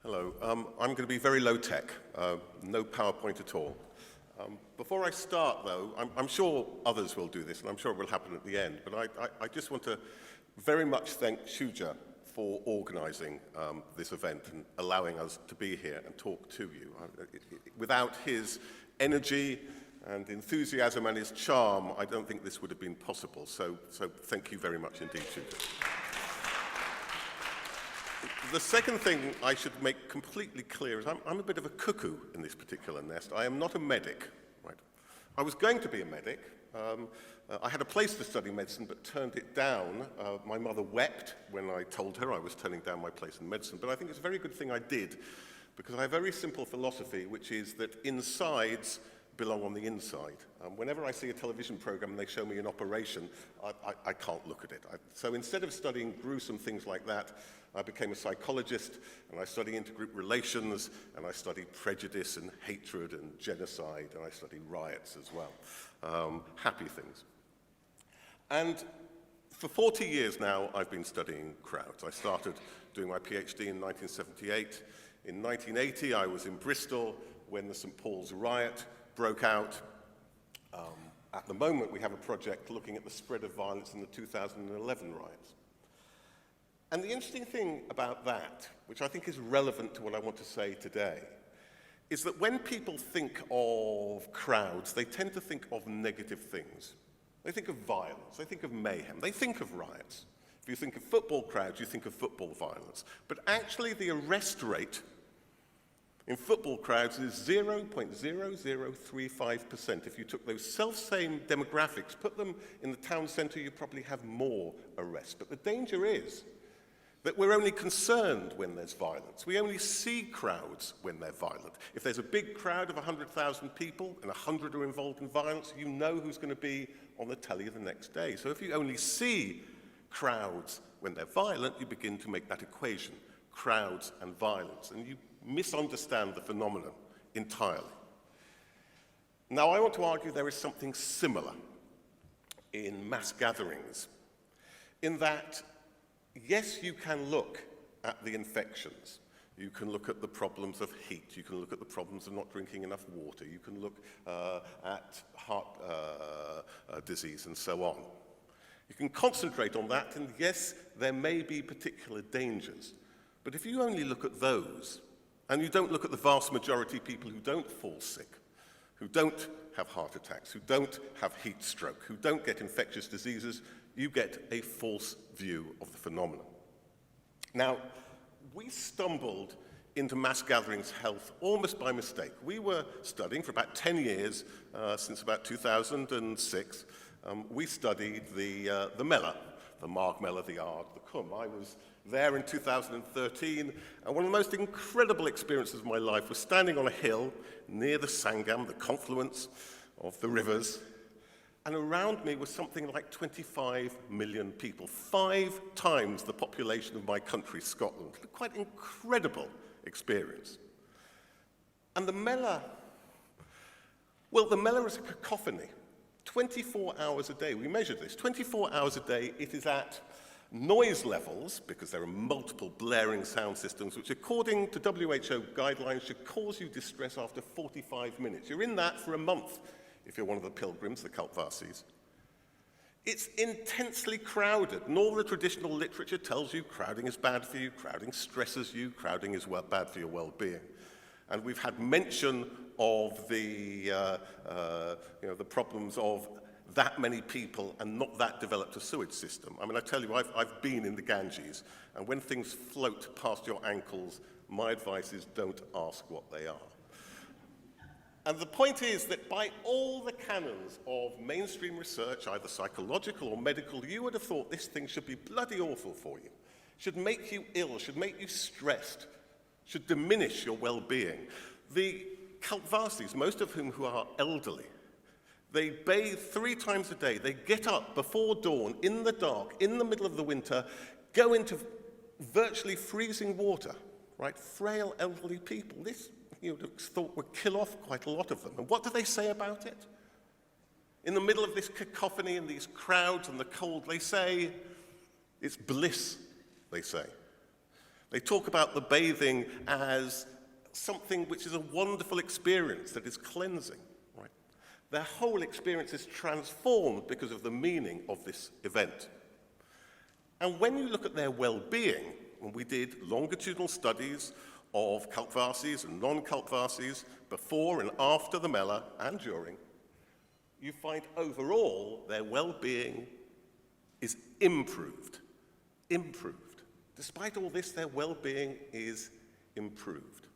Hello. I'm going to be very low-tech, no PowerPoint at all. Before I start, though, I'm sure others will do this, and I'm sure it will happen at the end, but I just want to very much thank Shuja for organising this event and allowing us to be here and talk to you. Without his energy and enthusiasm and his charm, I don't think this would have been possible. So thank you very much indeed, Shuja. The second thing I should make completely clear is I'm a bit of a cuckoo in this particular nest. I am not a medic. Right? I was going to be a medic. I had a place to study medicine, but turned it down. My mother wept when I told her I was turning down my place in medicine, but I think it's a very good thing I did, because I have a very simple philosophy, which is that insides belong on the inside. Whenever I see a television program and they show me an operation, I can't look at it. So instead of studying gruesome things like that, I became a psychologist, and I study intergroup relations, and I study prejudice and hatred and genocide, and I study riots as well. Happy things. And for 40 years now, I've been studying crowds. I started doing my PhD in 1978. In 1980, I was in Bristol when the St. Paul's riot broke out. At the moment, we have a project looking at the spread of violence in the 2011 riots. And the interesting thing about that, which I think is relevant to what I want to say today, is that when people think of crowds, they tend to think of negative things. They think of violence, they think of mayhem, they think of riots. If you think of football crowds, you think of football violence. But actually, the arrest rate in football crowds is 0.0035%. If you took those self-same demographics, put them in the town centre, you'd probably have more arrests. But the danger is that we're only concerned when there's violence. We only see crowds when they're violent. If there's a big crowd of 100,000 people and 100 are involved in violence, you know who's going to be on the telly the next day. So if you only see crowds when they're violent, you begin to make that equation, crowds and violence, and you misunderstand the phenomenon entirely. Now, I want to argue there is something similar in mass gatherings, in that yes, you can look at the infections. You can look at the problems of heat. You can look at the problems of not drinking enough water. You can look at heart disease and so on. You can concentrate on that, and yes, there may be particular dangers. But if you only look at those, and you don't look at the vast majority of people who don't fall sick, who don't have heart attacks, who don't have heat stroke, who don't get infectious diseases, you get a false view of the phenomenon. Now, we stumbled into mass gatherings health almost by mistake. We were studying for about 10 years, since about 2006, we studied the Mela, the Magh Mela, the Ard, the Cum. I was there in 2013, and one of the most incredible experiences of my life was standing on a hill near the Sangam, the confluence of the rivers, and around me was something like 25 million people, 5 times the population of my country, Scotland. Quite an incredible experience. And the Mela, well, the Mela is a cacophony. 24 hours a day, we measured this, 24 hours a day, it is at noise levels, because there are multiple blaring sound systems, which according to WHO guidelines should cause you distress after 45 minutes. You're in that for a month if you're one of the pilgrims, the Kaltvasis. It's intensely crowded, and all the traditional literature tells you crowding is bad for you, crowding stresses you, crowding is bad for your well-being. And we've had mention of the problems of that many people and not that developed a sewage system. I mean, I tell you, I've been in the Ganges, and when things float past your ankles, my advice is don't ask what they are. And the point is that by all the canons of mainstream research, either psychological or medical, you would have thought this thing should be bloody awful for you, should make you ill, should make you stressed, should diminish your well-being. The Kaltvasis, most of whom who are elderly, they bathe 3 times a day. They get up before dawn, in the dark, in the middle of the winter, go into virtually freezing water, right? Frail, elderly people. This, you would have thought, would kill off quite a lot of them. And what do they say about it? In the middle of this cacophony and these crowds and the cold, they say, it's bliss, they say. They talk about the bathing as something which is a wonderful experience that is cleansing. Right? Their whole experience is transformed because of the meaning of this event. And when you look at their well-being, when we did longitudinal studies of Kaltvasis and non-Kaltvasis before and after the Mela and during, you find overall their well-being is improved. Improved. Despite all this, their well-being is improved.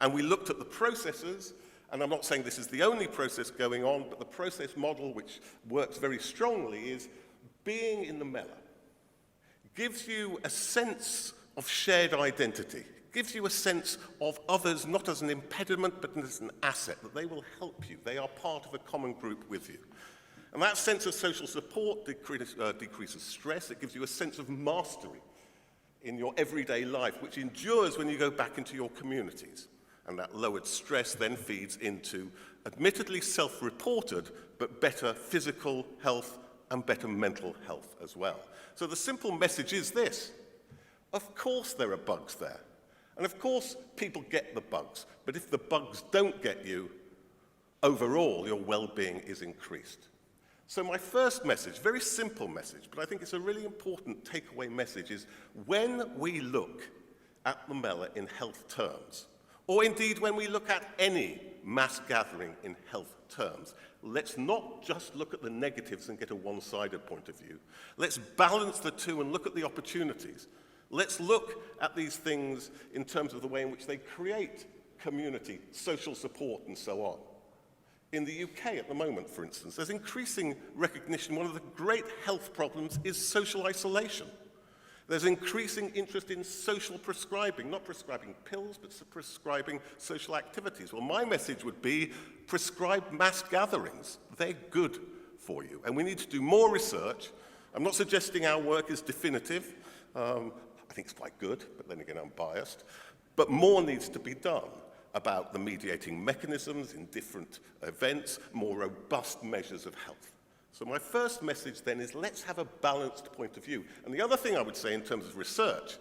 And we looked at the processes, and I'm not saying this is the only process going on, but the process model which works very strongly is being in the Mela gives you a sense of shared identity, gives you a sense of others not as an impediment but as an asset, that they will help you. They are part of a common group with you. And that sense of social support decreases stress. It gives you a sense of mastery in your everyday life, which endures when you go back into your communities. And that lowered stress then feeds into admittedly self-reported, but better physical health and better mental health as well. So the simple message is this. Of course there are bugs there. And of course people get the bugs. But if the bugs don't get you, overall your well-being is increased. So my first message, very simple message, but I think it's a really important takeaway message, is when we look at the Mela in health terms, or indeed when we look at any mass gathering in health terms, let's not just look at the negatives and get a one-sided point of view. Let's balance the two and look at the opportunities. Let's look at these things in terms of the way in which they create community, social support, and so on. In the UK at the moment, for instance, there's increasing recognition one of the great health problems is social isolation. There's increasing interest in social prescribing, not prescribing pills, but prescribing social activities. Well, my message would be prescribe mass gatherings. They're good for you. And we need to do more research. I'm not suggesting our work is definitive. I think it's quite good, but then again, I'm biased. But more needs to be done about the mediating mechanisms in different events, more robust measures of health. So my first message then is let's have a balanced point of view. And the other thing I would say in terms of research,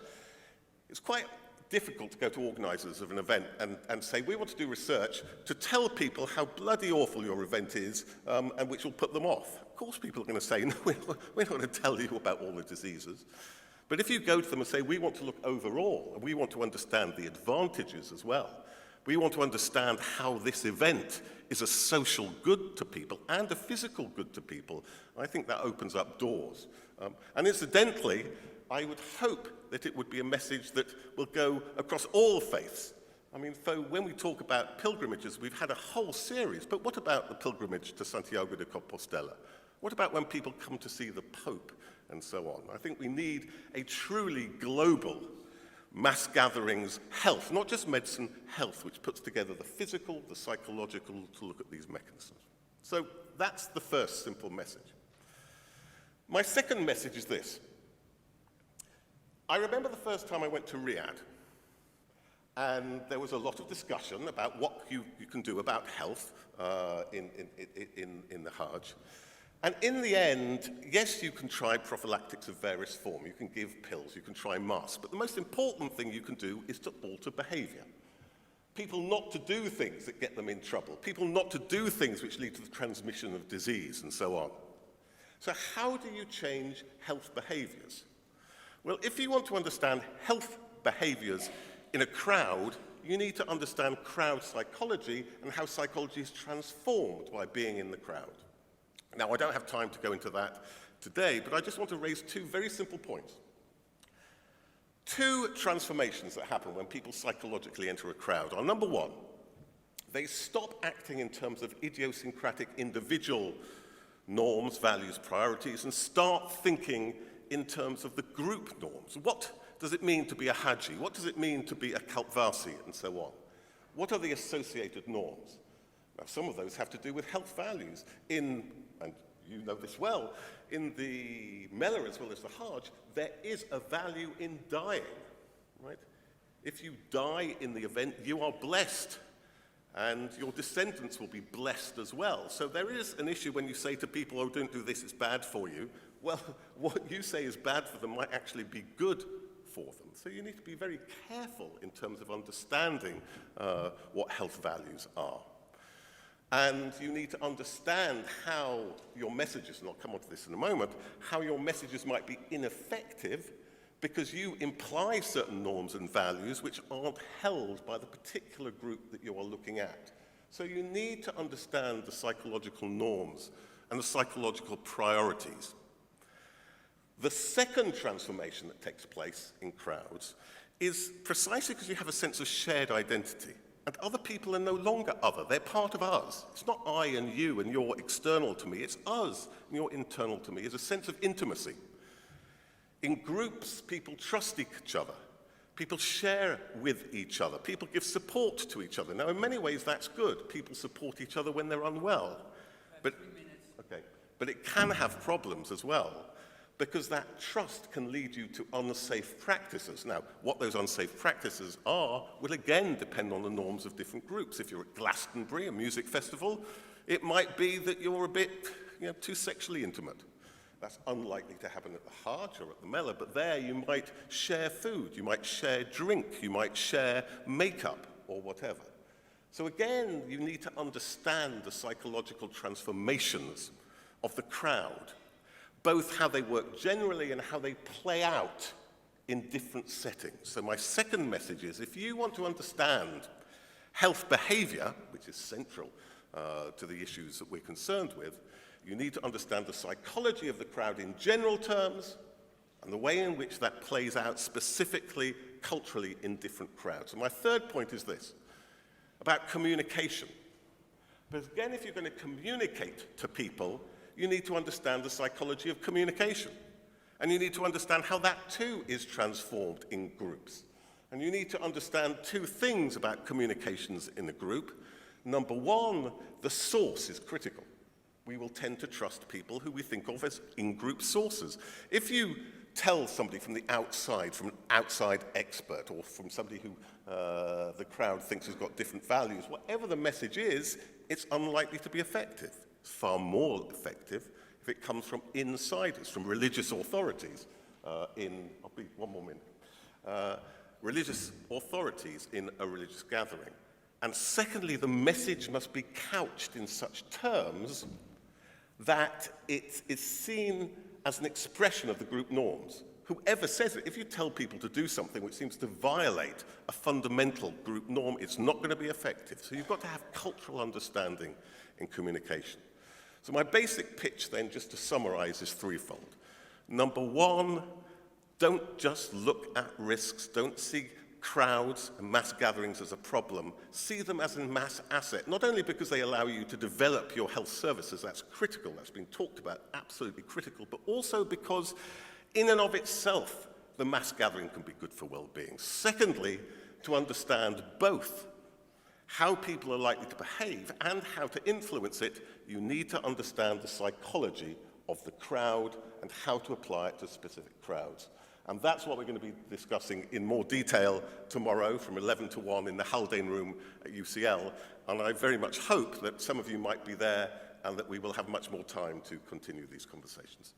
it's quite difficult to go to organisers of an event and say, we want to do research to tell people how bloody awful your event is and which will put them off. Of course people are going to say, no, we're not going to tell you about all the diseases. But if you go to them and say, we want to look overall, and we want to understand the advantages as well, we want to understand how this event is a social good to people and a physical good to people, I think that opens up doors. And incidentally, I would hope that it would be a message that will go across all faiths. I mean, when we talk about pilgrimages, we've had a whole series, but what about the pilgrimage to Santiago de Compostela? What about when people come to see the Pope and so on? I think we need a truly global mass gatherings health, not just medicine, health, which puts together the physical, the psychological, to look at these mechanisms. So that's the first simple message. My second message is this. I remember the first time I went to Riyadh, and there was a lot of discussion about what you can do about health in the Hajj. And in the end, yes, you can try prophylactics of various forms. You can give pills, you can try masks. But the most important thing you can do is to alter behavior. People not to do things that get them in trouble. People not to do things which lead to the transmission of disease and so on. So how do you change health behaviors? Well, if you want to understand health behaviors in a crowd, you need to understand crowd psychology and how psychology is transformed by being in the crowd. Now, I don't have time to go into that today, but I just want to raise two very simple points. Two transformations that happen when people psychologically enter a crowd are, number one, they stop acting in terms of idiosyncratic individual norms, values, priorities, and start thinking in terms of the group norms. What does it mean to be a Haji? What does it mean to be a Kaltvasi, and so on? What are the associated norms? Now, some of those have to do with health values. And you know this well, in the Mela as well as the Hajj, there is a value in dying, right? If you die in the event, you are blessed, and your descendants will be blessed as well. So there is an issue when you say to people, oh, don't do this, it's bad for you. Well, what you say is bad for them might actually be good for them. So you need to be very careful in terms of understanding what health values are. And you need to understand how your messages, and I'll come on to this in a moment, how your messages might be ineffective because you imply certain norms and values which aren't held by the particular group that you are looking at. So you need to understand the psychological norms and the psychological priorities. The second transformation that takes place in crowds is precisely because you have a sense of shared identity. And other people are no longer other, they're part of us. It's not I and you and you're external to me, it's us and you're internal to me. It's a sense of intimacy. In groups, people trust each other. People share with each other. People give support to each other. Now, in many ways, that's good. People support each other when they're unwell. But it can have problems as well, because that trust can lead you to unsafe practices. Now, what those unsafe practices are will again depend on the norms of different groups. If you're at Glastonbury, a music festival, it might be that you're a bit too sexually intimate. That's unlikely to happen at the Hajj or at the Mela, but there you might share food, you might share drink, you might share makeup or whatever. So again, you need to understand the psychological transformations of the crowd, both how they work generally and how they play out in different settings. So my second message is, if you want to understand health behaviour, which is central to the issues that we're concerned with, you need to understand the psychology of the crowd in general terms and the way in which that plays out specifically, culturally, in different crowds. And my third point is this, about communication. Because again, if you're going to communicate to people, you need to understand the psychology of communication. And you need to understand how that too is transformed in groups. And you need to understand two things about communications in a group. Number one, the source is critical. We will tend to trust people who we think of as in-group sources. If you tell somebody from the outside, from an outside expert, or from somebody who the crowd thinks has got different values, whatever the message is, it's unlikely to be effective. It's far more effective if it comes from insiders, from religious authorities I'll be one more minute. Religious authorities in a religious gathering. And secondly, the message must be couched in such terms that it is seen as an expression of the group norms. Whoever says it, if you tell people to do something which seems to violate a fundamental group norm, it's not going to be effective. So you've got to have cultural understanding in communication. So my basic pitch then, just to summarize, is threefold. Number one, don't just look at risks, don't see crowds and mass gatherings as a problem, see them as a mass asset, not only because they allow you to develop your health services, that's critical, that's been talked about, absolutely critical, but also because in and of itself, the mass gathering can be good for well-being. Secondly, to understand both how people are likely to behave and how to influence it, you need to understand the psychology of the crowd and how to apply it to specific crowds. And that's what we're going to be discussing in more detail tomorrow from 11 to 1 in the Haldane room at UCL. And I very much hope that some of you might be there and that we will have much more time to continue these conversations.